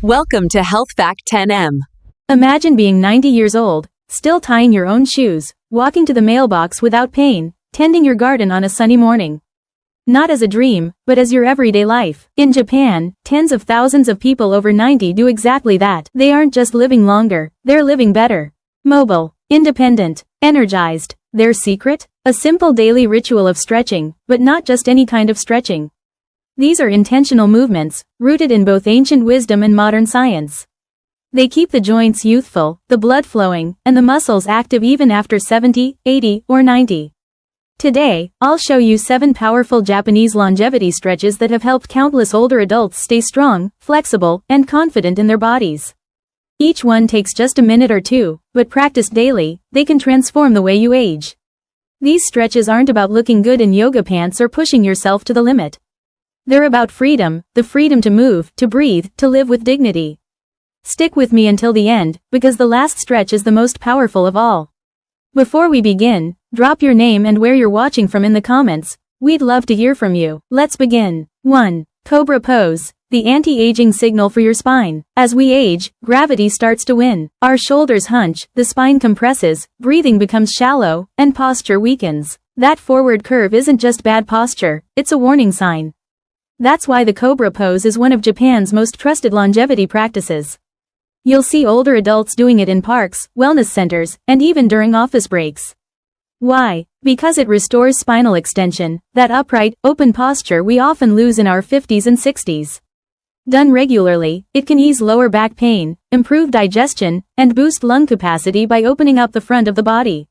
Welcome to Health Fact 10M. Imagine being 90 years old, still tying your own shoes, walking to the mailbox without pain, tending your garden on a sunny morning. Not as a dream, but as your everyday life. In Japan, tens of thousands of people over 90 do exactly that. They aren't just living longer, they're living better. Mobile, independent, energized. Their secret? A simple daily ritual of stretching, but not just any kind of stretching. These are intentional movements, rooted in both ancient wisdom and modern science. They keep the joints youthful, the blood flowing, and the muscles active even after 70, 80, or 90. Today, I'll show you 7 powerful Japanese longevity stretches that have helped countless older adults stay strong, flexible, and confident in their bodies. Each one takes just a minute or two, but practiced daily, they can transform the way you age. These stretches aren't about looking good in yoga pants or pushing yourself to the limit. They're about freedom, the freedom to move, to breathe, to live with dignity. Stick with me until the end, because the last stretch is the most powerful of all. Before we begin, drop your name and where you're watching from in the comments. We'd love to hear from you. Let's begin. 1. Cobra Pose, the anti-aging signal for your spine. As we age, gravity starts to win. Our shoulders hunch, the spine compresses, breathing becomes shallow, and posture weakens. That forward curve isn't just bad posture, it's a warning sign. That's why the Cobra Pose is one of Japan's most trusted longevity practices. You'll see older adults doing it in parks, wellness centers, and even during office breaks. Why? Because it restores spinal extension, that upright, open posture we often lose in our 50s and 60s. Done regularly, it can ease lower back pain, improve digestion, and boost lung capacity by opening up the front of the body.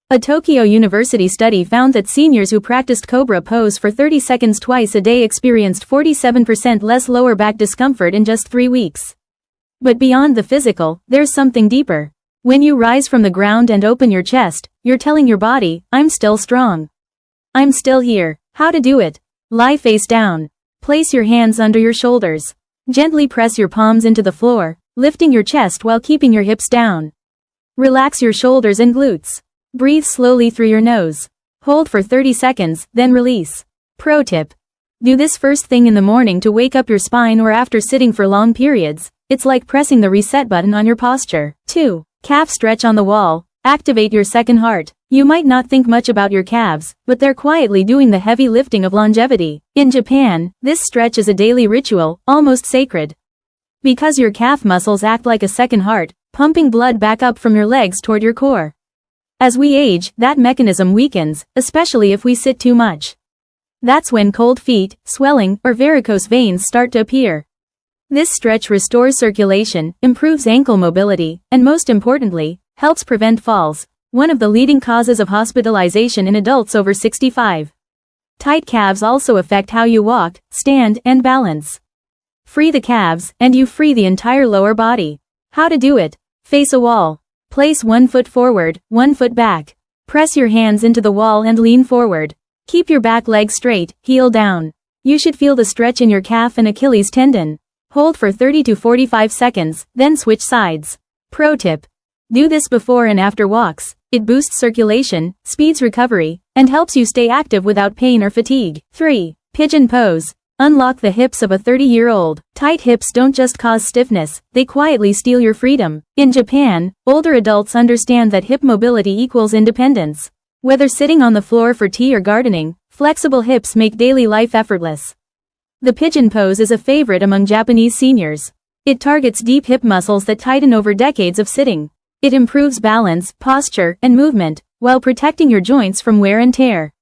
A Tokyo University study found that seniors who practiced Cobra Pose for 30 seconds twice a day experienced 47% less lower back discomfort in just 3 weeks. But beyond the physical, there's something deeper. When you rise from the ground and open your chest, you're telling your body, I'm still strong. I'm still here. How to do it? Lie face down. Place your hands under your shoulders. Gently press your palms into the floor, lifting your chest while keeping your hips down. Relax your shoulders and glutes. Breathe slowly through your nose. Hold for 30 seconds, then release. Pro tip. Do this first thing in the morning to wake up your spine or after sitting for long periods. It's like pressing the reset button on your posture. 2. Calf stretch on the wall. Activate your second heart. You might not think much about your calves, but they're quietly doing the heavy lifting of longevity. In Japan, this stretch is a daily ritual, almost sacred. Because your calf muscles act like a second heart, pumping blood back up from your legs toward your core. As we age, that mechanism weakens, especially if we sit too much. That's when cold feet, swelling, or varicose veins start to appear. This stretch restores circulation, improves ankle mobility, and most importantly, helps prevent falls, one of the leading causes of hospitalization in adults over 65. Tight calves also affect how you walk, stand, and balance. Free the calves, and you free the entire lower body. How to do it? Face a wall. Place 1 foot forward, 1 foot back. Press your hands into the wall and lean forward. Keep your back leg straight, heel down. You should feel the stretch in your calf and Achilles tendon. Hold for 30 to 45 seconds, then switch sides. Pro tip. Do this before and after walks. It boosts circulation, speeds recovery, and helps you stay active without pain or fatigue. 3. Pigeon pose. Unlock the hips of a 30-year-old. Tight hips don't just cause stiffness, they quietly steal your freedom. In Japan, older adults understand that hip mobility equals independence. Whether sitting on the floor for tea or gardening, flexible hips make daily life effortless. The pigeon pose is a favorite among Japanese seniors. It targets deep hip muscles that tighten over decades of sitting. It improves balance, posture, and movement, while protecting your joints from wear and tear.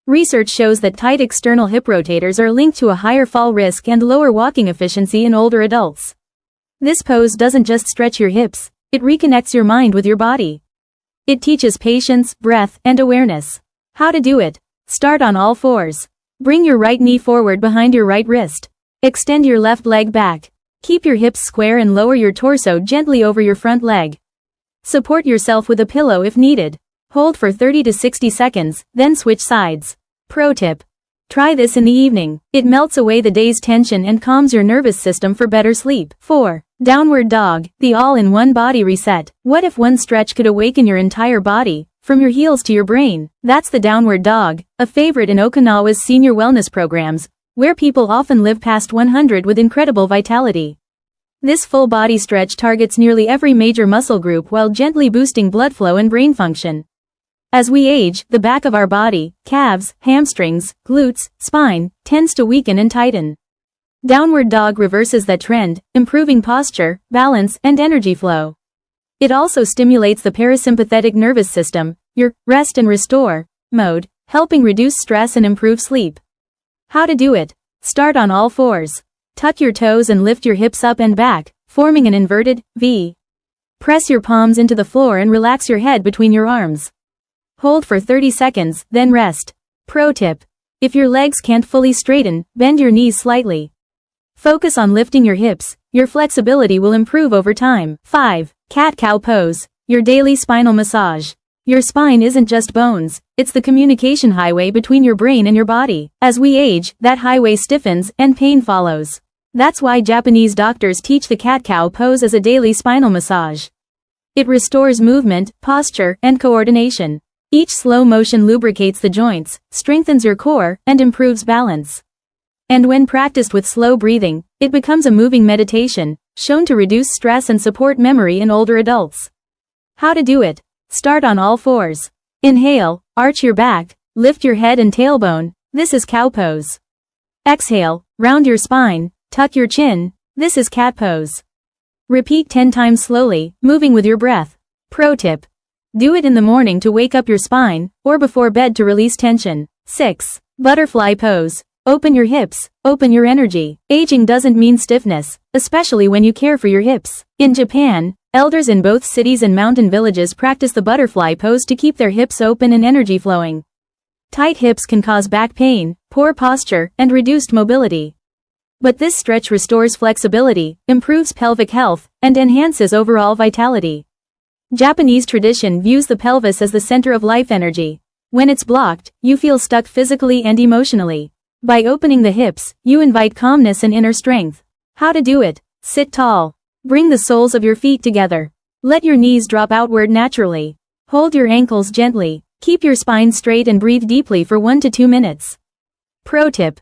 Research shows that tight external hip rotators are linked to a higher fall risk and lower walking efficiency in older adults. This pose doesn't just stretch your hips, it reconnects your mind with your body. It teaches patience, breath, and awareness. How to do it? Start on all fours. Bring your right knee forward behind your right wrist. Extend your left leg back. Keep your hips square and lower your torso gently over your front leg. Support yourself with a pillow if needed. Hold for 30 to 60 seconds, then switch sides. Pro tip. Try this in the evening. It melts away the day's tension and calms your nervous system for better sleep. 4. Downward dog, the all-in-one body reset. What if one stretch could awaken your entire body, from your heels to your brain? That's the downward dog, a favorite in Okinawa's senior wellness programs, where people often live past 100 with incredible vitality. This full body stretch targets nearly every major muscle group while gently boosting blood flow and brain function. As we age, the back of our body, calves, hamstrings, glutes, spine, tends to weaken and tighten. Downward dog reverses that trend, improving posture, balance, and energy flow. It also stimulates the parasympathetic nervous system, your rest and restore mode, helping reduce stress and improve sleep. How to do it? Start on all fours. Tuck your toes and lift your hips up and back, forming an inverted V. Press your palms into the floor and relax your head between your arms. Hold for 30 seconds, then rest. Pro tip: if your legs can't fully straighten, bend your knees slightly. Focus on lifting your hips, your flexibility will improve over time. 5. Cat-cow pose, your daily spinal massage. Your spine isn't just bones, it's the communication highway between your brain and your body. As we age, that highway stiffens, and pain follows. That's why Japanese doctors teach the cat-cow pose as a daily spinal massage. It restores movement, posture, and coordination. Each slow motion lubricates the joints, strengthens your core, and improves balance. And when practiced with slow breathing, it becomes a moving meditation, shown to reduce stress and support memory in older adults. How to do it? Start on all fours. Inhale, arch your back, lift your head and tailbone, this is cow pose. Exhale, round your spine, tuck your chin, this is cat pose. Repeat 10 times slowly, moving with your breath. Pro tip: do it in the morning to wake up your spine, or before bed to release tension. 6. Butterfly pose. Open your hips, open your energy. Aging doesn't mean stiffness, especially when you care for your hips. In Japan, elders in both cities and mountain villages practice the butterfly pose to keep their hips open and energy flowing. Tight hips can cause back pain, poor posture, and reduced mobility. But this stretch restores flexibility, improves pelvic health, and enhances overall vitality. Japanese tradition views the pelvis as the center of life energy. When it's blocked, you feel stuck physically and emotionally. By opening the hips, you invite calmness and inner strength. How to do it? Sit tall. Bring the soles of your feet together. Let your knees drop outward naturally. Hold your ankles gently. Keep your spine straight and breathe deeply for 1 to 2 minutes. Pro tip: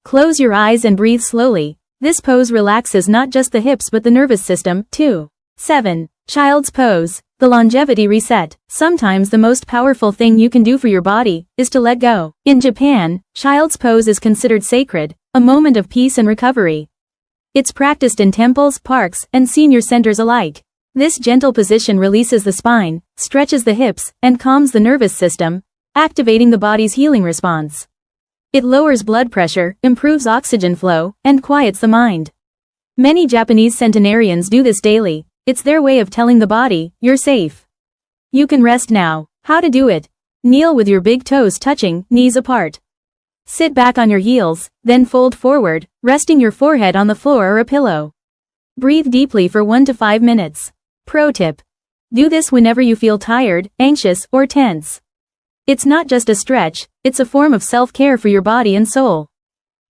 close your eyes and breathe slowly. This pose relaxes not just the hips but the nervous system, too. 7. Child's pose, the longevity reset. Sometimes the most powerful thing you can do for your body is to let go. In Japan, child's pose is considered sacred, a moment of peace and recovery. It's practiced in temples, parks, and senior centers alike. This gentle position releases the spine, stretches the hips, and calms the nervous system, activating the body's healing response. It lowers blood pressure, improves oxygen flow, and quiets the mind. Many Japanese centenarians do this daily. It's their way of telling the body, you're safe. You can rest now. How to do it? Kneel with your big toes touching, knees apart. Sit back on your heels, then fold forward, resting your forehead on the floor or a pillow. Breathe deeply for 1 to 5 minutes. Pro tip: do this whenever you feel tired, anxious, or tense. It's not just a stretch, it's a form of self-care for your body and soul.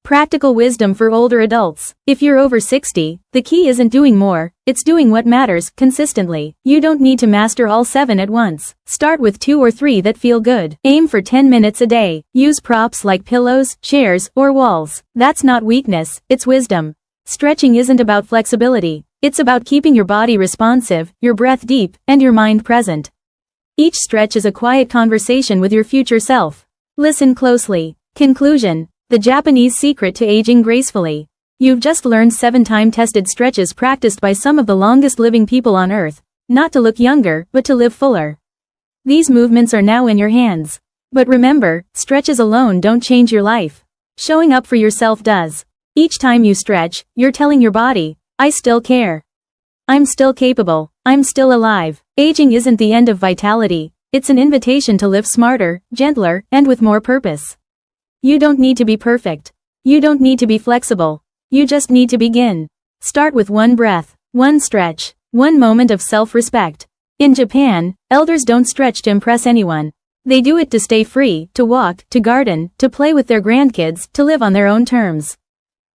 Practical wisdom for older adults. If you're over 60, the key isn't doing more, it's doing what matters, consistently. You don't need to master all 7 at once. Start with 2 or 3 that feel good. Aim for 10 minutes a day. Use props like pillows, chairs, or walls. That's not weakness, it's wisdom. Stretching isn't about flexibility. It's about keeping your body responsive, your breath deep, and your mind present. Each stretch is a quiet conversation with your future self. Listen closely. Conclusion: the Japanese secret to aging gracefully. You've just learned 7 time-tested stretches practiced by some of the longest living people on Earth, not to look younger, but to live fuller. These movements are now in your hands. But remember, stretches alone don't change your life. Showing up for yourself does. Each time you stretch, you're telling your body, I still care. I'm still capable. I'm still alive. Aging isn't the end of vitality, it's an invitation to live smarter, gentler, and with more purpose. You don't need to be perfect. You don't need to be flexible. You just need to begin. Start with 1 breath, 1 stretch, 1 moment of self-respect. In Japan, elders don't stretch to impress anyone. They do it to stay free, to walk, to garden, to play with their grandkids, to live on their own terms.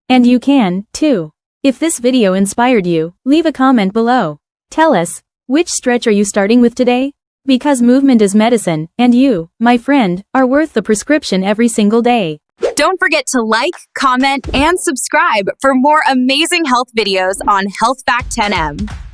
And you can, too. If this video inspired you, leave a comment below. Tell us, which stretch are you starting with today? Because movement is medicine, and you, my friend, are worth the prescription every single day. Don't forget to like, comment, and subscribe for more amazing health videos on Health Fact 10M.